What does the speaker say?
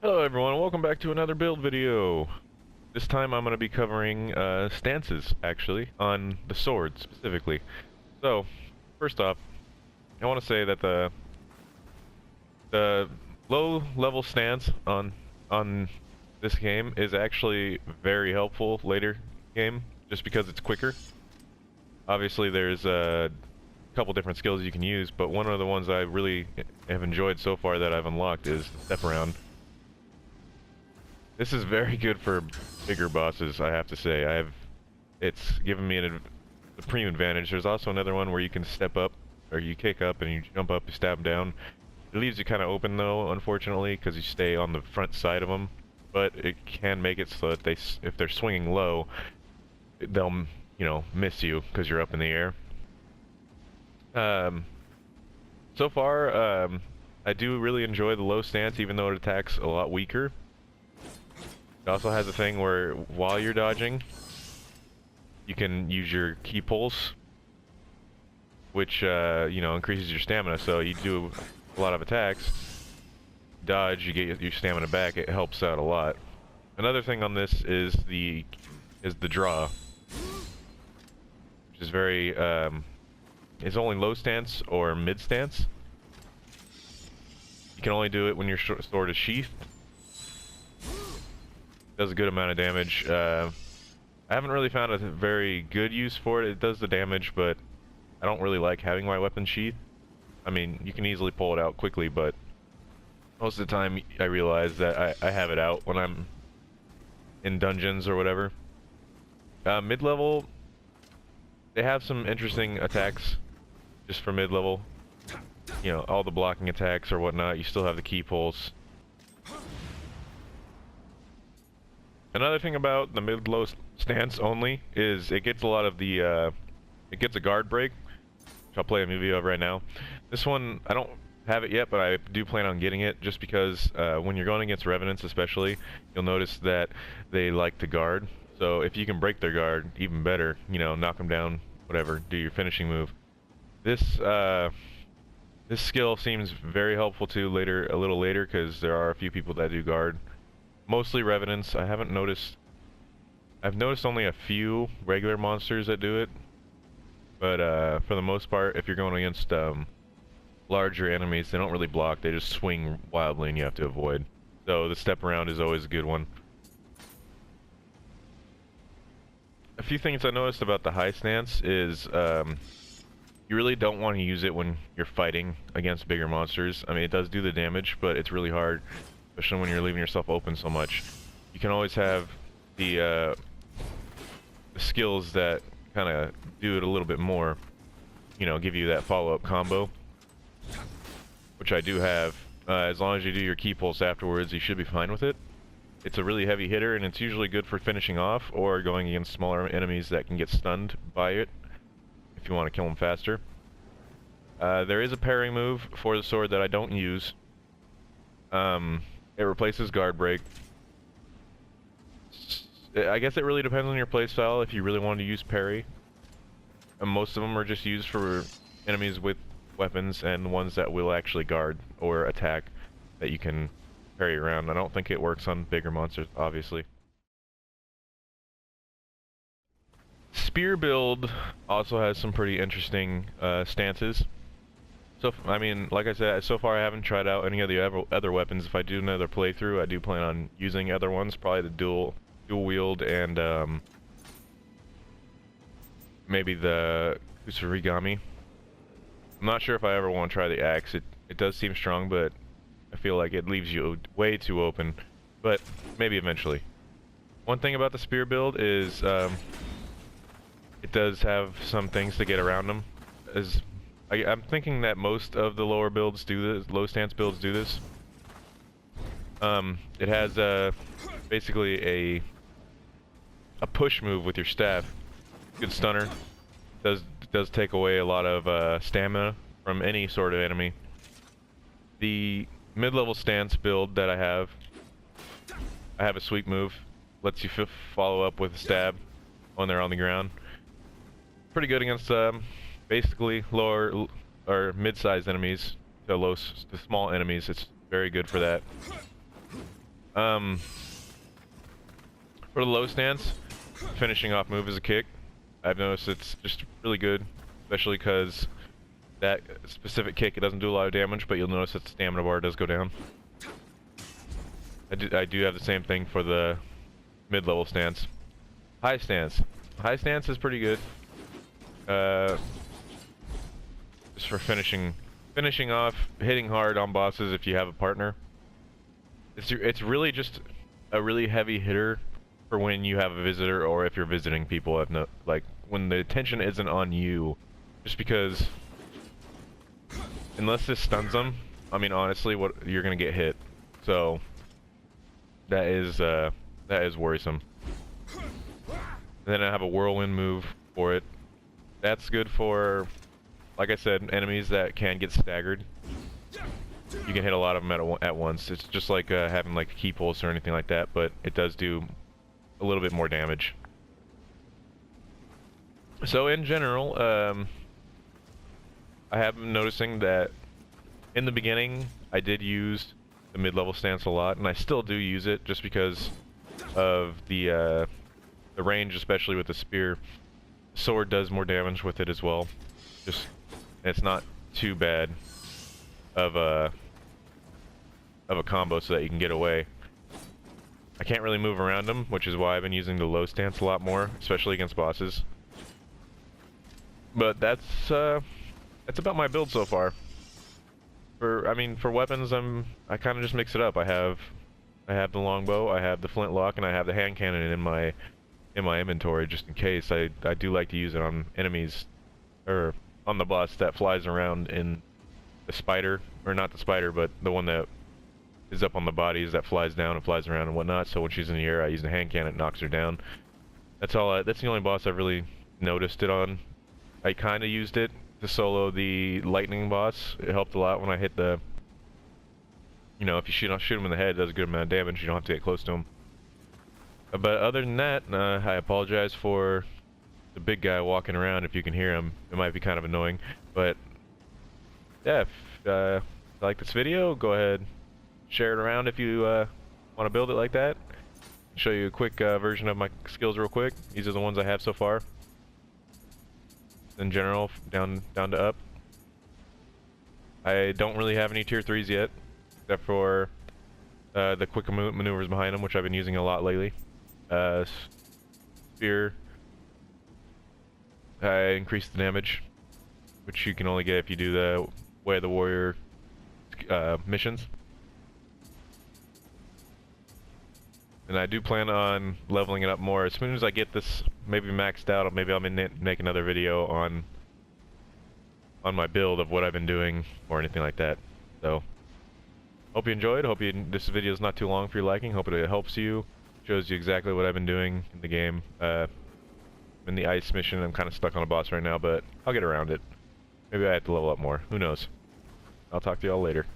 Hello everyone, welcome back to another build video. This time I'm going to be covering stances, actually, on the sword specifically. So, first off, I want to say that the low level stance on this game is actually very helpful later game, just because it's quicker. Obviously there's a couple different skills you can use, but one of the ones I really have enjoyed so far that I've unlocked is the step around. This is very good for bigger bosses, I have to say. It's given me a supreme advantage. There's also another one where you can step up, or you kick up and you jump up, you stab them down. It leaves you kind of open though, unfortunately, because you stay on the front side of them. But it can make it so that if they're swinging low, they'll, miss you because you're up in the air. So far, I do really enjoy the low stance, even though it attacks a lot weaker. It also has a thing where, while you're dodging, you can use your key pulse, which, increases your stamina. So you do a lot of attacks, dodge, you get your stamina back. It helps out a lot. Another thing on this is the draw, which is very, it's only low stance or mid stance. You can only do it when your sword is sheathed. Does a good amount of damage. I haven't really found a very good use for it. It does the damage, but I don't really like having my weapon sheath. I mean, you can easily pull it out quickly, but most of the time I realize that I have it out when I'm in dungeons or whatever. Mid-level, they have some interesting attacks just for mid-level. All the blocking attacks or whatnot. You still have the key pulse. Another thing about the mid-low stance only is it gets a lot of the, it gets a guard break, which I'll play a video of right now. This one, I don't have it yet, but I do plan on getting it, just because when you're going against Revenants especially, you'll notice that they like to guard. So if you can break their guard, even better, knock them down, whatever, do your finishing move. This skill seems very helpful too a little later, because there are a few people that do guard. Mostly Revenants. I've noticed only a few regular monsters that do it, but for the most part, if you're going against larger enemies, they don't really block, they just swing wildly and you have to avoid. So the step around is always a good one. A few things I noticed about the high stance is you really don't want to use it when you're fighting against bigger monsters. I mean, it does do the damage, but it's really hard, especially when you're leaving yourself open so much. You can always have the skills that kind of do it a little bit more, give you that follow-up combo, which I do have. As long as you do your key pulse afterwards, you should be fine with it. It's a really heavy hitter, and it's usually good for finishing off or going against smaller enemies that can get stunned by it, if you want to kill them faster. There is a parrying move for the sword that I don't use. It replaces guard break. I guess it really depends on your playstyle if you really want to use parry. And most of them are just used for enemies with weapons and ones that will actually guard or attack that you can parry around. I don't think it works on bigger monsters, obviously. Spear build also has some pretty interesting stances. So, I mean, like I said, so far I haven't tried out any of the other weapons. If I do another playthrough, I do plan on using other ones, probably the dual wield and maybe the Kusarigami. I'm not sure if I ever want to try the axe. It does seem strong, but I feel like it leaves you way too open. But maybe eventually. One thing about the spear build is it does have some things to get around them. I'm thinking that most of the lower builds do this, low stance builds do this. It has basically a push move with your staff. Good stunner. Does take away a lot of stamina from any sort of enemy. The mid-level stance build that I have a sweep move. Lets you follow up with a stab when they're on the ground. Pretty good against basically lower or mid-sized enemies to small enemies. It's very good for that. Um, for the low stance, finishing off move is a kick. I've noticed it's just really good, especially because that specific kick, it doesn't do a lot of damage, but you'll notice that the stamina bar does go down. I do have the same thing for the mid-level stance. High stance. High stance is pretty good. Just for finishing off, hitting hard on bosses if you have a partner. It's really just a really heavy hitter for when you have a visitor or if you're visiting people. I've no, like when the attention isn't on you, just because unless this stuns them, I mean honestly, what you're gonna get hit. So that is worrisome. And then I have a whirlwind move for it. That's good for, like I said, enemies that can get staggered. You can hit a lot of them at once. It's just like having like a key pulse or anything like that, but it does do a little bit more damage. So in general, I have been noticing that in the beginning I did use the mid-level stance a lot, and I still do use it just because of the range, especially with the spear. Sword does more damage with it as well. Just it's not too bad of a combo so that you can get away. I can't really move around them, which is why I've been using the low stance a lot more, especially against bosses. But that's about my build so far. For weapons, I kind of just mix it up. I have the longbow, I have the flintlock, and I have the hand cannon in my inventory just in case. I do like to use it on enemies, or on the boss that flies around in the spider, or not the spider, but the one that is up on the bodies that flies down and flies around and whatnot. So when she's in the air, I use the hand cannon, it knocks her down. That's all. That's the only boss I've really noticed it on. I kind of used it to solo the lightning boss. It helped a lot when I hit the, you know, if you shoot him in the head, it does a good amount of damage. You don't have to get close to him. But other than that, I apologize for the big guy walking around. If you can hear him, it might be kind of annoying. But yeah, if you like this video, go ahead, share it around if you want to build it like that. Show you a quick version of my skills real quick. These are the ones I have so far. In general, down to up. I don't really have any tier 3s yet, except for the quick maneuvers behind them, which I've been using a lot lately. Spear. I increased the damage, which you can only get if you do the Way of the Warrior missions. And I do plan on leveling it up more. As soon as I get this maybe maxed out, maybe I'll make another video on my build of what I've been doing or anything like that. So, hope you enjoyed. Hope this video is not too long for your liking. Hope it helps you, shows you exactly what I've been doing in the game. In the ice mission, I'm kind of stuck on a boss right now, but I'll get around it. Maybe I have to level up more. Who knows? I'll talk to y'all later.